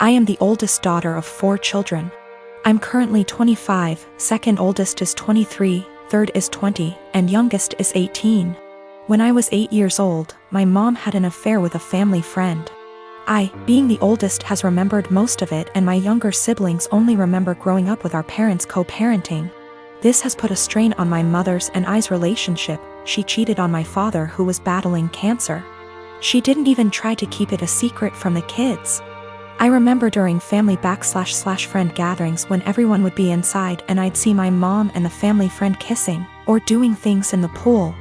I am the oldest daughter of 4 children. I'm currently 25, second oldest is 23, third is 20, and youngest is 18. When I was 8 years old, my mom had an affair with a family friend. I, being the oldest, has remembered most of it, and my younger siblings only remember growing up with our parents co-parenting. This has put a strain on my mother's and I's relationship. She cheated on my father, who was battling cancer. She didn't even try to keep it a secret from the kids. I remember during family/friend gatherings when everyone would be inside and I'd see my mom and the family friend kissing, or doing things in the pool.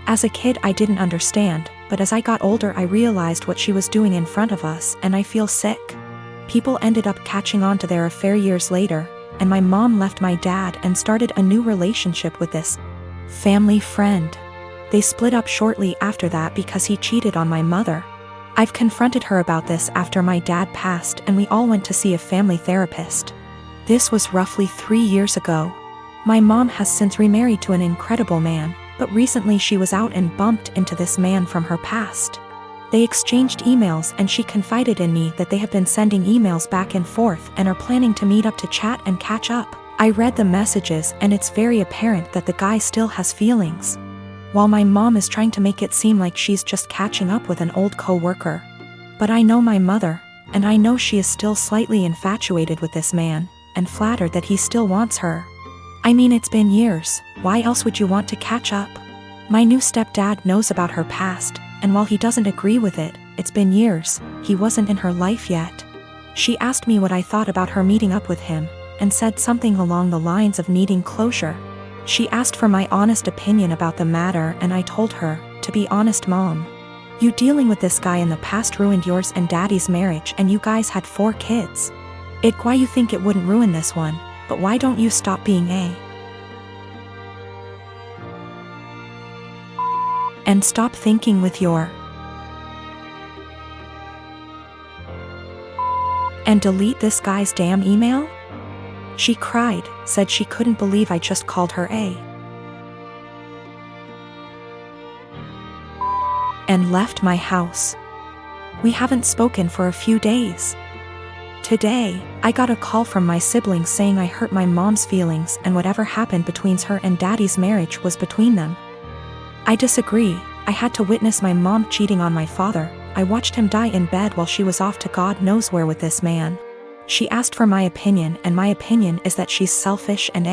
As a kid I didn't understand, but as I got older I realized what she was doing in front of us, and I feel sick. People ended up catching on to their affair years later, and my mom left my dad and started a new relationship with this family friend. They split up shortly after that because he cheated on my mother. I've confronted her about this after my dad passed, and we all went to see a family therapist. This was roughly 3 years ago. My mom has since remarried to an incredible man, but recently she was out and bumped into this man from her past. They exchanged emails and she confided in me that they have been sending emails back and forth and are planning to meet up to chat and catch up. I read the messages and it's very apparent that the guy still has feelings. While my mom is trying to make it seem like she's just catching up with an old co-worker. But I know my mother, and I know she is still slightly infatuated with this man, and flattered that he still wants her. I mean, it's been years, why else would you want to catch up? My new stepdad knows about her past, and while he doesn't agree with it, it's been years, he wasn't in her life yet. She asked me what I thought about her meeting up with him, and said something along the lines of needing closure. She asked for my honest opinion about the matter, and I told her, to be honest mom, you dealing with this guy in the past ruined yours and daddy's marriage, and you guys had 4 kids. Why you think it wouldn't ruin this one, but why don't you stop being and stop thinking with your and delete this guy's damn email? She cried, said she couldn't believe I just called her and left my house. We haven't spoken for a few days. Today, I got a call from my siblings saying I hurt my mom's feelings and whatever happened between her and daddy's marriage was between them. I disagree. I had to witness my mom cheating on my father. I watched him die in bed while she was off to God knows where with this man. She asked for my opinion, and my opinion is that she's selfish and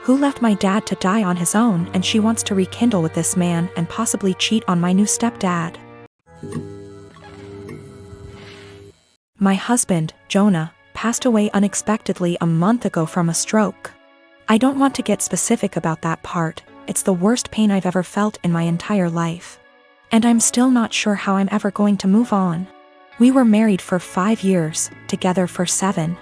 who left my dad to die on his own, and she wants to rekindle with this man and possibly cheat on my new stepdad. My husband, Jonah, passed away unexpectedly a month ago from a stroke. I don't want to get specific about that part, it's the worst pain I've ever felt in my entire life. And I'm still not sure how I'm ever going to move on. We were married for 5 years, together for 7.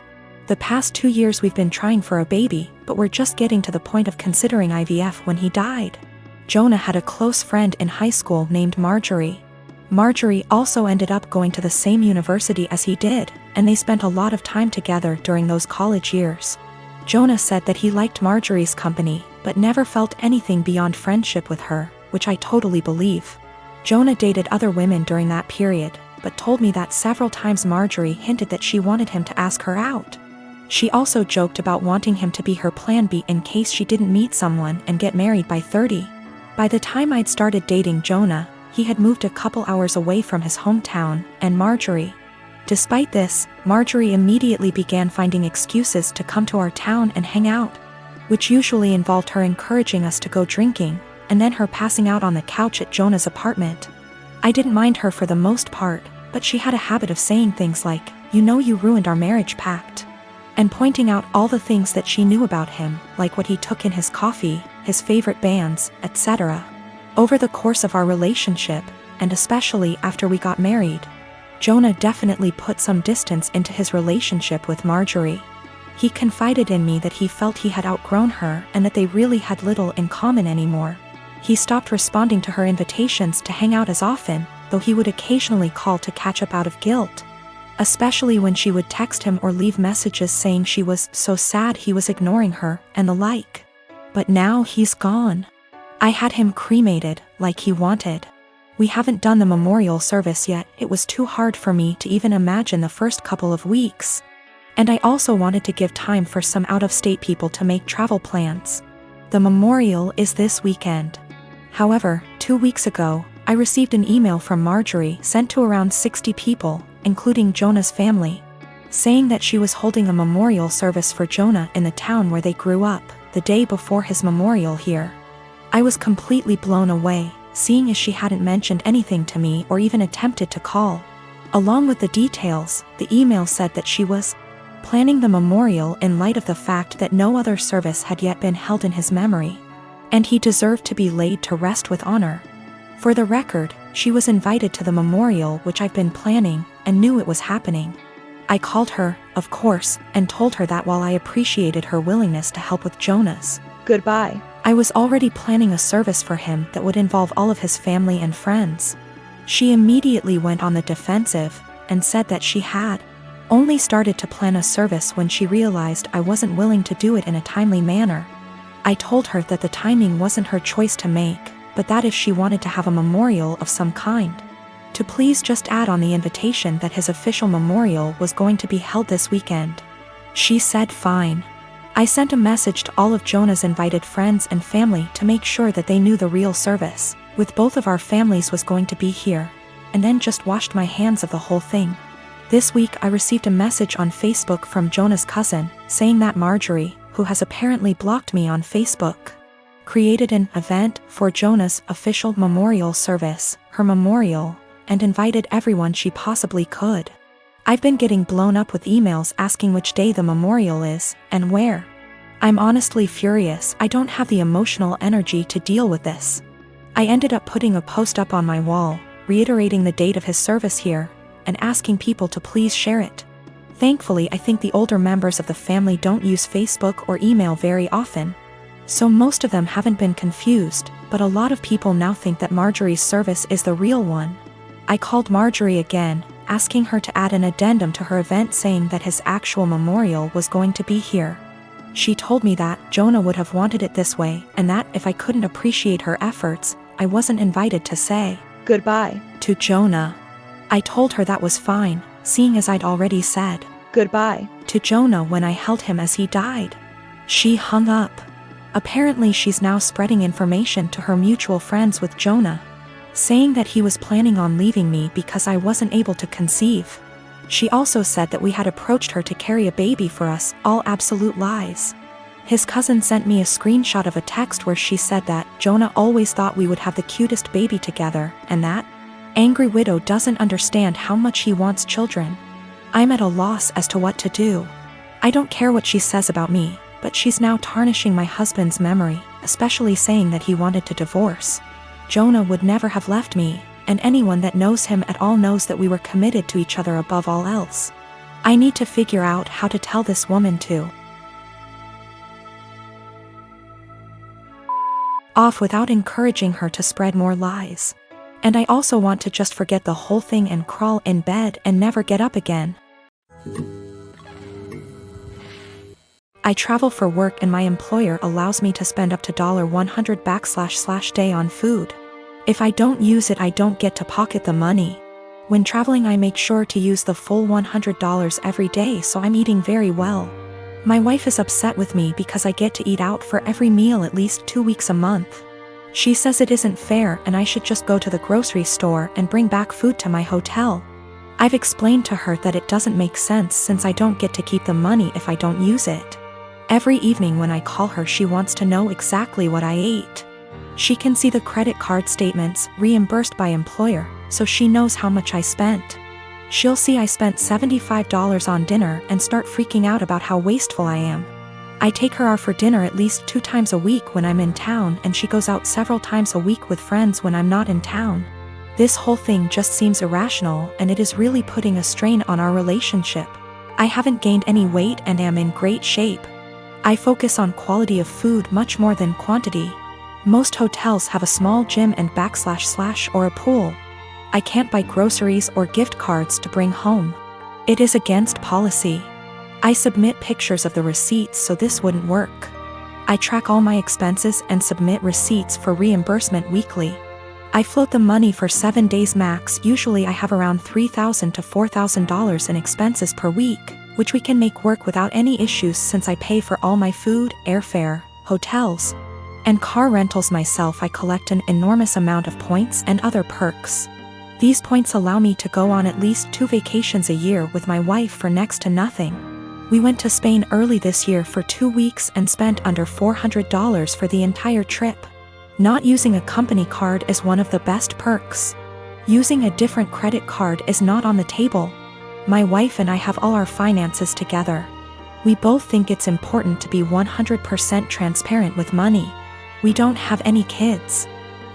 The past 2 years we've been trying for a baby, but we're just getting to the point of considering IVF when he died. Jonah had a close friend in high school named Marjorie. Marjorie also ended up going to the same university as he did, and they spent a lot of time together during those college years. Jonah said that he liked Marjorie's company, but never felt anything beyond friendship with her, which I totally believe. Jonah dated other women during that period, but told me that several times Marjorie hinted that she wanted him to ask her out. She also joked about wanting him to be her plan B in case she didn't meet someone and get married by 30. By the time I'd started dating Jonah, he had moved a couple hours away from his hometown, and Marjorie. Despite this, Marjorie immediately began finding excuses to come to our town and hang out, which usually involved her encouraging us to go drinking, and then her passing out on the couch at Jonah's apartment. I didn't mind her for the most part, but she had a habit of saying things like, "You know you ruined our marriage pact," and pointing out all the things that she knew about him, like what he took in his coffee, his favorite bands, etc. Over the course of our relationship, and especially after we got married, Jonah definitely put some distance into his relationship with Marjorie. He confided in me that he felt he had outgrown her and that they really had little in common anymore. He stopped responding to her invitations to hang out as often, though he would occasionally call to catch up out of guilt. Especially when she would text him or leave messages saying she was so sad he was ignoring her, and the like. But now he's gone. I had him cremated, like he wanted. We haven't done the memorial service yet. It was too hard for me to even imagine the first couple of weeks. And I also wanted to give time for some out-of-state people to make travel plans. The memorial is this weekend. However, 2 weeks ago, I received an email from Marjorie sent to around 60 people, including Jonah's family, saying that she was holding a memorial service for Jonah in the town where they grew up, the day before his memorial here. I was completely blown away, seeing as she hadn't mentioned anything to me or even attempted to call. Along with the details, the email said that she was planning the memorial in light of the fact that no other service had yet been held in his memory, and he deserved to be laid to rest with honor. For the record, she was invited to the memorial, which I've been planning, and knew it was happening. I called her, of course, and told her that while I appreciated her willingness to help with Jonah's goodbye, I was already planning a service for him that would involve all of his family and friends. She immediately went on the defensive, and said that she had only started to plan a service when she realized I wasn't willing to do it in a timely manner. I told her that the timing wasn't her choice to make, but that if she wanted to have a memorial of some kind, to please just add on the invitation that his official memorial was going to be held this weekend. She said fine. I sent a message to all of Jonah's invited friends and family to make sure that they knew the real service, with both of our families, was going to be here, and then just washed my hands of the whole thing. This week I received a message on Facebook from Jonah's cousin, saying that Marjorie, who has apparently blocked me on Facebook, created an event for Jonah's official memorial service, her memorial, and invited everyone she possibly could. I've been getting blown up with emails asking which day the memorial is, and where. I'm honestly furious. I don't have the emotional energy to deal with this. I ended up putting a post up on my wall, reiterating the date of his service here, and asking people to please share it. Thankfully, I think the older members of the family don't use Facebook or email very often, so most of them haven't been confused, but a lot of people now think that Marjorie's service is the real one. I called Marjorie again, asking her to add an addendum to her event saying that his actual memorial was going to be here. She told me that Jonah would have wanted it this way, and that if I couldn't appreciate her efforts, I wasn't invited to say goodbye to Jonah. I told her that was fine, seeing as I'd already said goodbye to Jonah when I held him as he died. She hung up. Apparently she's now spreading information to her mutual friends with Jonah, saying that he was planning on leaving me because I wasn't able to conceive. She also said that we had approached her to carry a baby for us, all absolute lies. His cousin sent me a screenshot of a text where she said that Jonah always thought we would have the cutest baby together, and that angry widow doesn't understand how much he wants children. I'm at a loss as to what to do. I don't care what she says about me, but she's now tarnishing my husband's memory, especially saying that he wanted to divorce. Jonah would never have left me, and anyone that knows him at all knows that we were committed to each other above all else. I need to figure out how to tell this woman to off without encouraging her to spread more lies. And I also want to just forget the whole thing and crawl in bed and never get up again. I travel for work and my employer allows me to spend up to $100 / day on food. If I don't use it, I don't get to pocket the money. When traveling, I make sure to use the full $100 every day, so I'm eating very well. My wife is upset with me because I get to eat out for every meal at least 2 weeks a month. She says it isn't fair and I should just go to the grocery store and bring back food to my hotel. I've explained to her that it doesn't make sense since I don't get to keep the money if I don't use it. Every evening when I call her, she wants to know exactly what I ate. She can see the credit card statements reimbursed by employer, so she knows how much I spent. She'll see I spent $75 on dinner and start freaking out about how wasteful I am. I take her out for dinner at least 2 times a week when I'm in town, and she goes out several times a week with friends when I'm not in town. This whole thing just seems irrational, and it is really putting a strain on our relationship. I haven't gained any weight and am in great shape. I focus on quality of food much more than quantity. Most hotels have a small gym and / or a pool. I can't buy groceries or gift cards to bring home. It is against policy. I submit pictures of the receipts, so this wouldn't work. I track all my expenses and submit receipts for reimbursement weekly. I float the money for 7 days max. Usually I have around $3,000 to $4,000 in expenses per week, which we can make work without any issues since I pay for all my food, airfare, hotels, and car rentals myself. I collect an enormous amount of points and other perks. These points allow me to go on at least 2 vacations a year with my wife for next to nothing. We went to Spain early this year for 2 weeks and spent under $400 for the entire trip. Not using a company card is one of the best perks. Using a different credit card is not on the table. My wife and I have all our finances together. We both think it's important to be 100% transparent with money. We don't have any kids.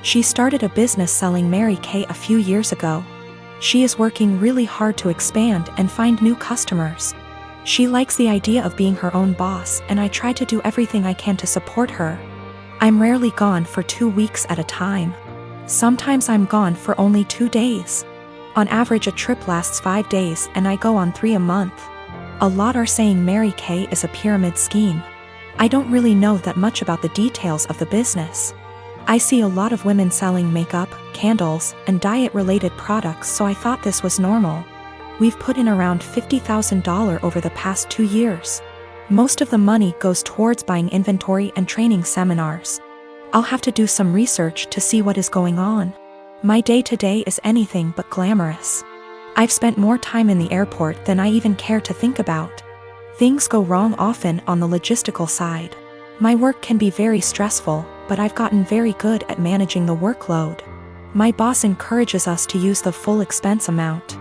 She started a business selling Mary Kay a few years ago. She is working really hard to expand and find new customers. She likes the idea of being her own boss, and I try to do everything I can to support her. I'm rarely gone for 2 weeks at a time. Sometimes I'm gone for only 2 days. On average, a trip lasts 5 days and I go on 3 a month. A lot are saying Mary Kay is a pyramid scheme. I don't really know that much about the details of the business. I see a lot of women selling makeup, candles, and diet-related products, so I thought this was normal. We've put in around $50,000 over the past 2 years. Most of the money goes towards buying inventory and training seminars. I'll have to do some research to see what is going on. My day-to-day is anything but glamorous. I've spent more time in the airport than I even care to think about. Things go wrong often on the logistical side. My work can be very stressful, but I've gotten very good at managing the workload. My boss encourages us to use the full expense amount.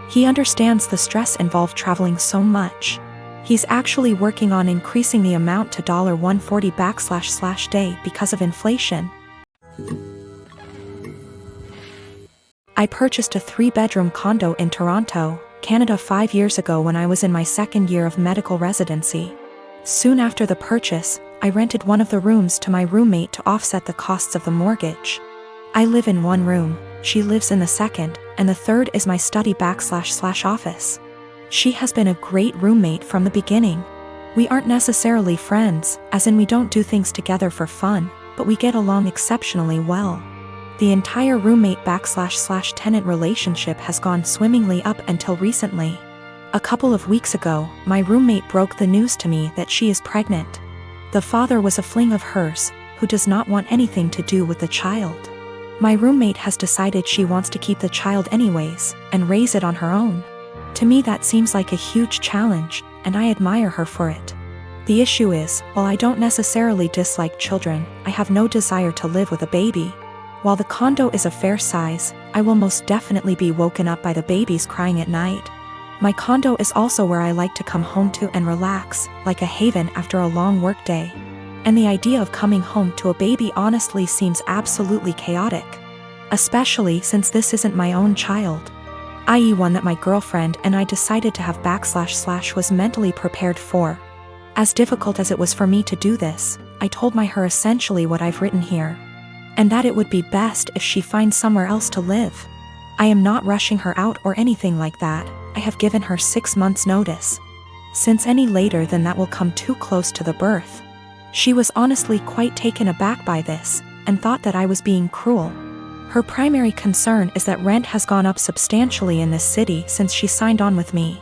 He understands the stress involved traveling so much. He's actually working on increasing the amount to $140/day because of inflation. I purchased a 3-bedroom condo in Toronto, Canada 5 years ago when I was in my 2nd year of medical residency. Soon after the purchase, I rented one of the rooms to my roommate to offset the costs of the mortgage. I live in one room, she lives in the second, and the third is my study/office. She has been a great roommate from the beginning. We aren't necessarily friends, as in we don't do things together for fun, but we get along exceptionally well. The entire roommate/tenant relationship has gone swimmingly up until recently. A couple of weeks ago, my roommate broke the news to me that she is pregnant. The father was a fling of hers, who does not want anything to do with the child. My roommate has decided she wants to keep the child anyways, and raise it on her own. To me that seems like a huge challenge, and I admire her for it. The issue is, while I don't necessarily dislike children, I have no desire to live with a baby. While the condo is a fair size, I will most definitely be woken up by the babies crying at night. My condo is also where I like to come home to and relax, like a haven after a long workday. And the idea of coming home to a baby honestly seems absolutely chaotic. Especially since this isn't my own child, i.e. one that my girlfriend and I decided to have / was mentally prepared for. As difficult as it was for me to do this, I told her essentially what I've written here. And that it would be best if she finds somewhere else to live. I am not rushing her out or anything like that. I have given her 6 months' notice. Since any later than that will come too close to the birth. She was honestly quite taken aback by this, and thought that I was being cruel. Her primary concern is that rent has gone up substantially in this city since she signed on with me.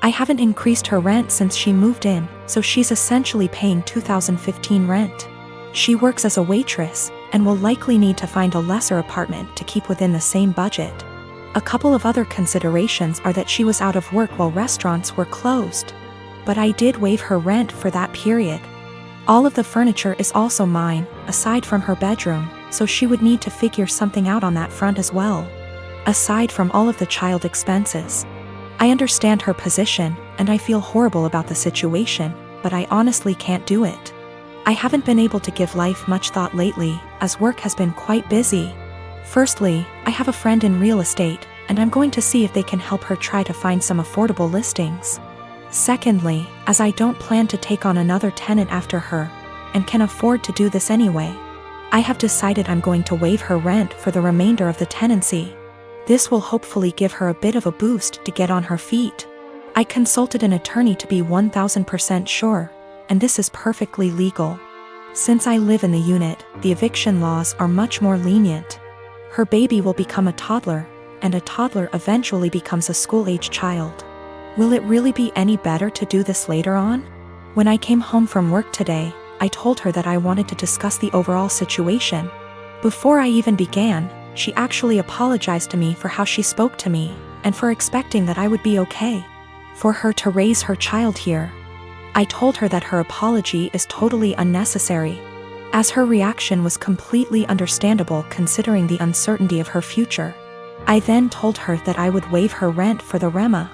I haven't increased her rent since she moved in, so she's essentially paying 2015 rent. She works as a waitress, and will likely need to find a lesser apartment to keep within the same budget. A couple of other considerations are that she was out of work while restaurants were closed. But I did waive her rent for that period. All of the furniture is also mine, aside from her bedroom, so she would need to figure something out on that front as well. Aside from all of the child expenses. I understand her position, and I feel horrible about the situation, but I honestly can't do it. I haven't been able to give life much thought lately, as work has been quite busy. Firstly, I have a friend in real estate, and I'm going to see if they can help her try to find some affordable listings. Secondly, as I don't plan to take on another tenant after her, and can afford to do this anyway, I have decided I'm going to waive her rent for the remainder of the tenancy. This will hopefully give her a bit of a boost to get on her feet. I consulted an attorney to be 1000% sure, and this is perfectly legal. Since I live in the unit, the eviction laws are much more lenient. Her baby will become a toddler, and a toddler eventually becomes a school-age child. Will it really be any better to do this later on? When I came home from work today, I told her that I wanted to discuss the overall situation. Before I even began, she actually apologized to me for how she spoke to me, and for expecting that I would be okay for her to raise her child here. I told her that her apology is totally unnecessary, as her reaction was completely understandable considering the uncertainty of her future. I then told her that I would waive her rent for the Rema